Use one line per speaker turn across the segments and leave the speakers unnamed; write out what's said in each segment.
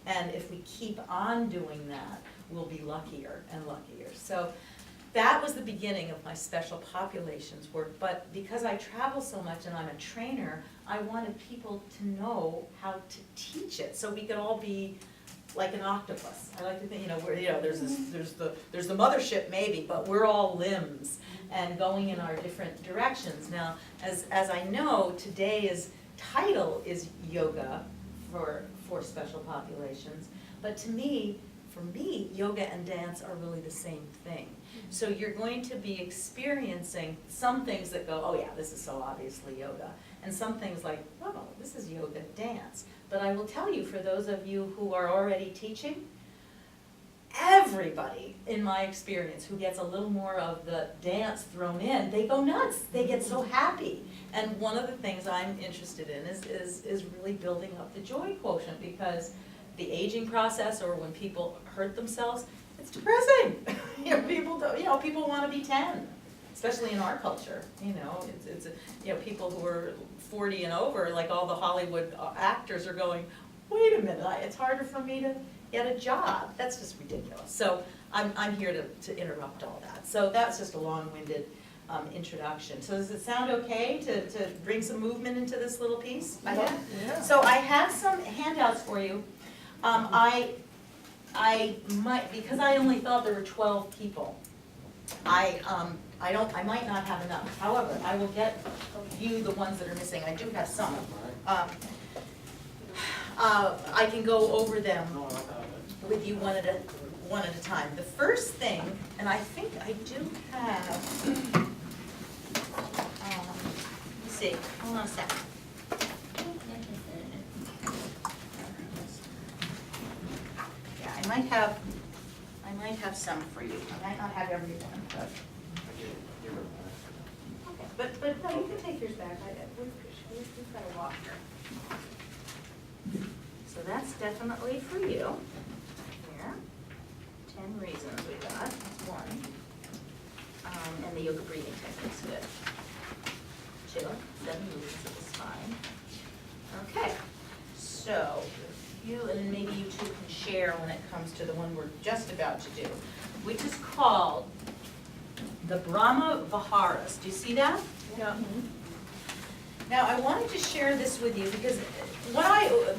And if we keep on doing that, we'll be luckier and luckier. So that was the beginning of my special populations work, but because I travel so much and I'm a trainer, I wanted people to know how to teach it, so we could all be like an octopus. I like to think, there's the mothership maybe, but we're all limbs and going in our different directions. Now, as I know, today's title is yoga for special populations, but for me, yoga and dance are really the same thing. So you're going to be experiencing some things that go, oh yeah, this is so obviously yoga, and some things like, oh, this is yoga dance. But I will tell you, for those of you who are already teaching, everybody, in my experience, who gets a little more of the dance thrown in, they go nuts, they get so happy. And one of the things I'm interested in is really building up the joy quotient, because the aging process, or when people hurt themselves, it's depressing. People want to be 10, especially in our culture. It's people who are 40 and over, like all the Hollywood actors are going, wait a minute, it's harder for me to get a job. That's just ridiculous. So I'm here to interrupt all that. So that's just a long-winded introduction. So does it sound okay to bring some movement into this little piece?
Yeah.
So I have some handouts for you. I might, because I only thought there were 12 people, I might not have enough. However, I will get you the ones that are missing. I do have some. I can go over them with you one at a time. The first thing, and I think I do have, let's see, hold on a second. Yeah, I might have some for you. I might not have everyone, but. Okay, but no, you can take yours back. We've got a walk here. So that's definitely for you. Here, 10 reasons we got. That's one. And the yoga breathing technique's good. 2, 7 reasons of the spine. Okay, so you and maybe you two can share when it comes to the one we're just about to do, which is called the Brahma Viharas. Do you see that?
Yeah.
Now, I wanted to share this with you because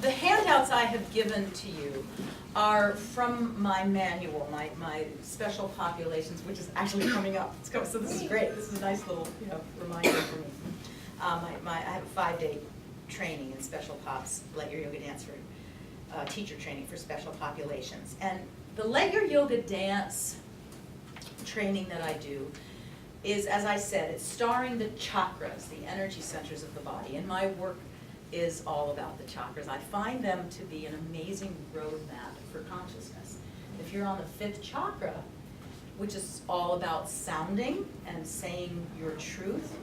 the handouts I have given to you are from my manual, my special populations, which is actually coming up. So this is great. This is a nice little reminder for me. I have a 5-day training in special pops, Let Your Yoga Dance for teacher training for special populations. And the Let Your Yoga Dance training that I do is, as I said, it's starring the chakras, the energy centers of the body, and my work is all about the chakras. I find them to be an amazing roadmap for consciousness. If you're on the 5th chakra, which is all about sounding and saying your truth,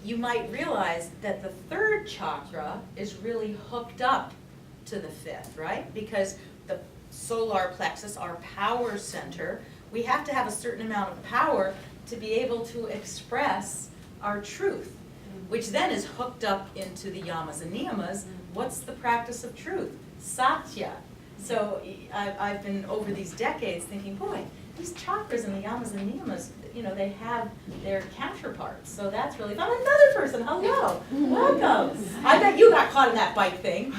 you might realize that the 3rd chakra is really hooked up to the 5th, right? Because the solar plexus, our power center, we have to have a certain amount of power to be able to express our truth, which then is hooked up into the yamas and niyamas. What's the practice of truth? Satya. So I've been over these decades thinking, boy, these chakras and the yamas and niyamas, they have their counterparts. So that's really fun. Another person, hello, welcome. I bet you got caught in that bike thing.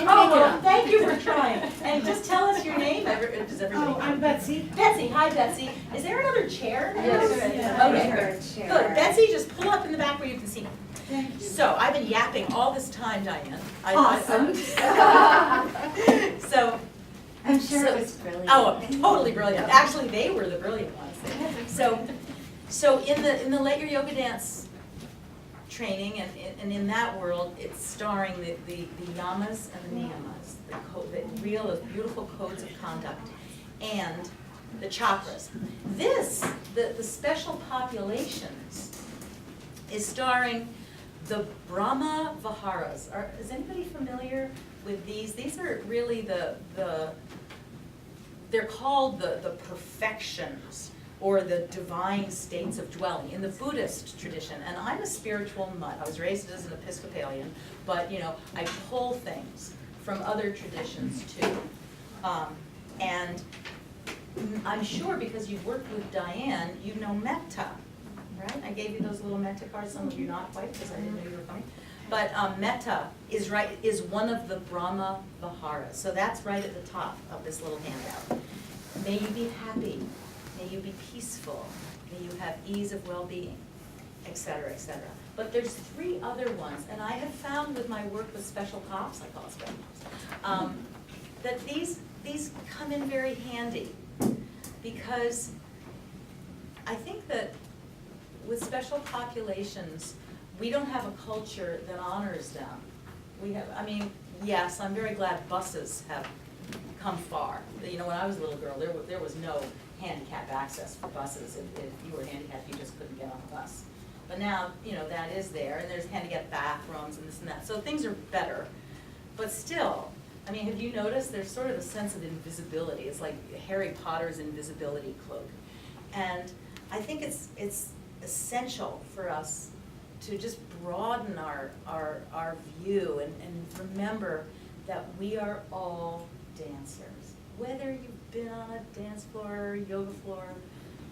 Oh, well, thank you for trying. And just tell us your name. Does everybody know?
I'm Betsy.
Betsy, hi Betsy. Is there another chair?
Yes.
Okay, good. Betsy, just pull up in the back where you can see me.
Thank you.
So I've been yapping all this time, Diane.
Awesome.
So.
I'm sure it was brilliant.
Oh, totally brilliant. Actually, they were the brilliant ones. So in the Let Your Yoga Dance training, and in that world, it's starring the yamas and the niyamas, the real beautiful codes of conduct, and the chakras. The special populations, is starring the Brahma Viharas. Is anybody familiar with these? These are really they're called the perfections, or the divine states of dwelling in the Buddhist tradition. And I'm a spiritual nut. I was raised as an Episcopalian, but I pull things from other traditions too. And I'm sure because you've worked with Diane, you know metta, right? I gave you those little metta cards, some of you not quite, because I didn't know you were coming. But metta is one of the Brahma Viharas. So that's right at the top of this little handout. May you be happy, may you be peaceful, may you have ease of well-being, et cetera, et cetera. But there's 3 other ones, and I have found with my work with special cops, I call it special cops, that these come in very handy, because I think that with special populations, we don't have a culture that honors them. We have, I mean, yes, I'm very glad buses have come far. You know, when I was a little girl, there was no handicap access for buses. If you were handicapped, you just couldn't get on a bus. But now, you know, that is there, and there's handicapped bathrooms and this and that. So things are better. But still, I mean, have you noticed there's sort of a sense of invisibility? It's like Harry Potter's invisibility cloak. And I think it's essential for us to just broaden our view and remember that we are all dancers. Whether you've been on a dance floor or yoga floor,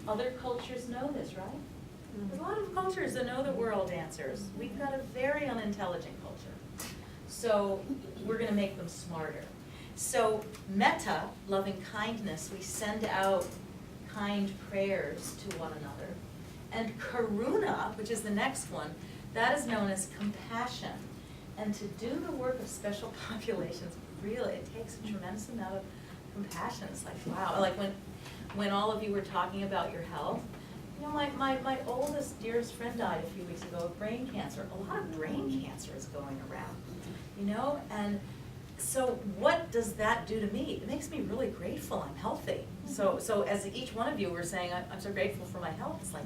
other cultures know this, right? There's a lot of cultures that know that we're all dancers. We've got a very unintelligent culture. So we're gonna make them smarter. So metta, loving kindness, we send out kind prayers to one another. And karuna, which is the next one, that is known as compassion. And to do the work of special populations, really, it takes a tremendous amount of compassion. It's like, wow, like when all of you were talking about your health, you know, my oldest, dearest friend died a few weeks ago of brain cancer. A lot of brain cancer is going around, you know? And so what does that do to me? It makes me really grateful I'm healthy. So as each one of you were saying, I'm so grateful for my health, it's like,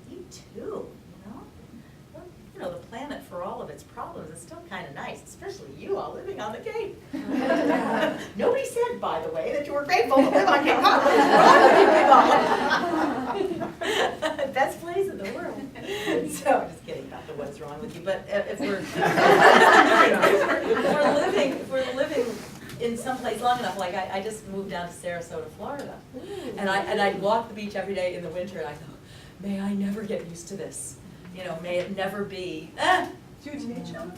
me too, you know? Well, you know, the planet, for all of its problems, is still kind of nice, especially you all living on the Cape. Nobody said, by the way, that you were grateful to live on Cape Cod. What's wrong with you people? Best place in the world. So, I'm just kidding about the what's wrong with you, but if we're, if we're living in some place long enough, like I just moved down to Sarasota, Florida, and I'd walk the beach every day in the winter, and I thought, may I never get used to this. You know, may it never be.
Do you teach them?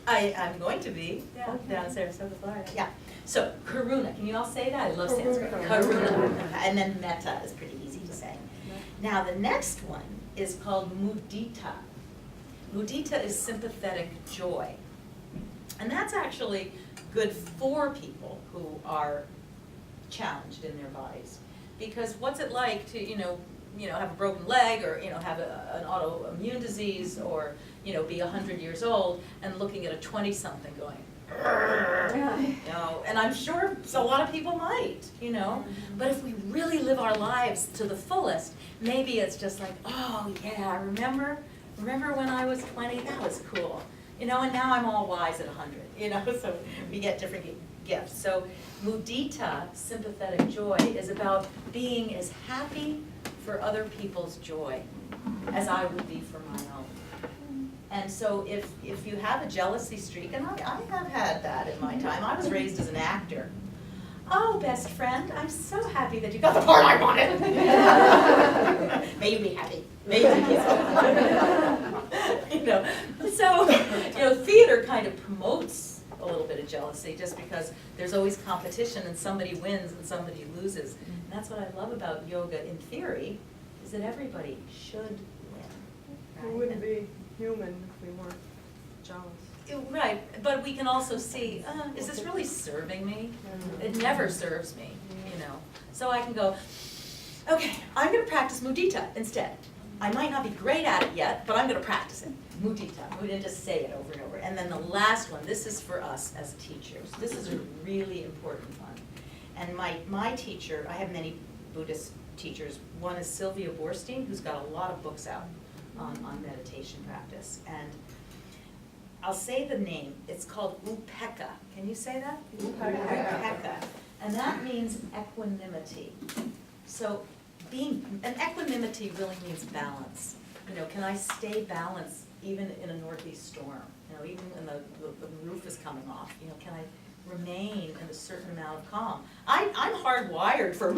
I'm going to be, yeah, down in Sarasota, Florida. Yeah. So, karuna, can you all say that? I love Sanskrit. Karuna. And then metta is pretty easy to say. Now, the next one is called mudita. Mudita is sympathetic joy. And that's actually good for people who are challenged in their bodies. Because what's it like to, you know, have a broken leg, or, you know, have an autoimmune disease, or, you know, be 100 years old and looking at a 20-something going, you know, and I'm sure a lot of people might, you know, but if we really live our lives to the fullest, maybe it's just like, oh yeah, remember when I was 20, that was cool, you know, and now I'm all wise at 100, you know, so we get different gifts. So mudita, sympathetic joy, is about being as happy for other people's joy as I would be for my own. And so if you have a jealousy streak, and I have had that in my time, I was raised as an actor. Oh, best friend, I'm so happy that you got the part I wanted. May you be happy. May you be peaceful. You know, so, you know, theater kind of promotes a little bit of jealousy, just because there's always competition and somebody wins and somebody loses. And that's what I love about yoga in theory, is that everybody should win.
We wouldn't be human if we weren't jealous.
Right, but we can also see, is this really serving me? It never serves me, you know. So I can go, okay, I'm going to practice mudita instead. I might not be great at it yet, but I'm going to practice it. Mudita. We're going to just say it over and over. And then the last one, this is for us as teachers. This is a really important one. And my teacher, I have many Buddhist teachers. One is Sylvia Boorstein, who's got a lot of books out on meditation practice. And I'll say the name. It's called Upekkha. Can you say that? Upekkha. And that means equanimity. So and equanimity really means balance. You know, can I stay balanced even in a northeast storm? You know, even when the roof is coming off, you know, can I remain in a certain amount of calm. I'm hardwired for,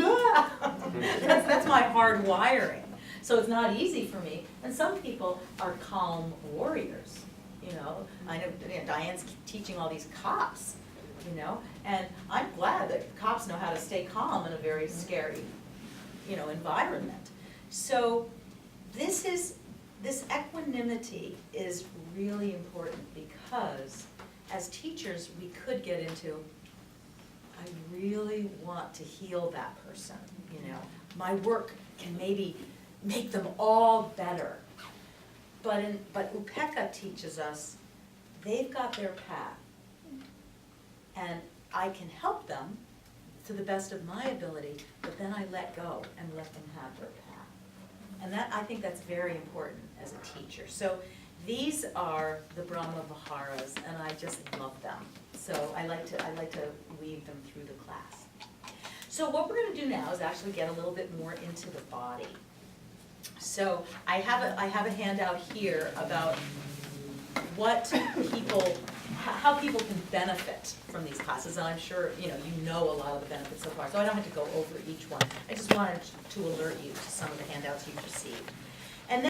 that's my hard wiring. So it's not easy for me. And some people are calm warriors, you know. I know, Diane's teaching all these cops, you know, and I'm glad that cops know how to stay calm in a very scary, you know, environment. So this equanimity is really important because as teachers, we could get into, I really want to heal that person, you know. My work can maybe make them all better. But Upeka teaches us, they've got their path. And I can help them to the best of my ability, but then I let go and let them have their path. And that, I think that's very important as a teacher. So these are the Brahma Viharas, and I just love them. So I like to weave them through the class. So what we're going to do now is actually get a little bit more into the body. So I have a handout here about what people, how people can benefit from these classes, and I'm sure you know a lot of the benefits so far, so I don't have to go over each one. I just wanted to alert you to some of the handouts you've received. And then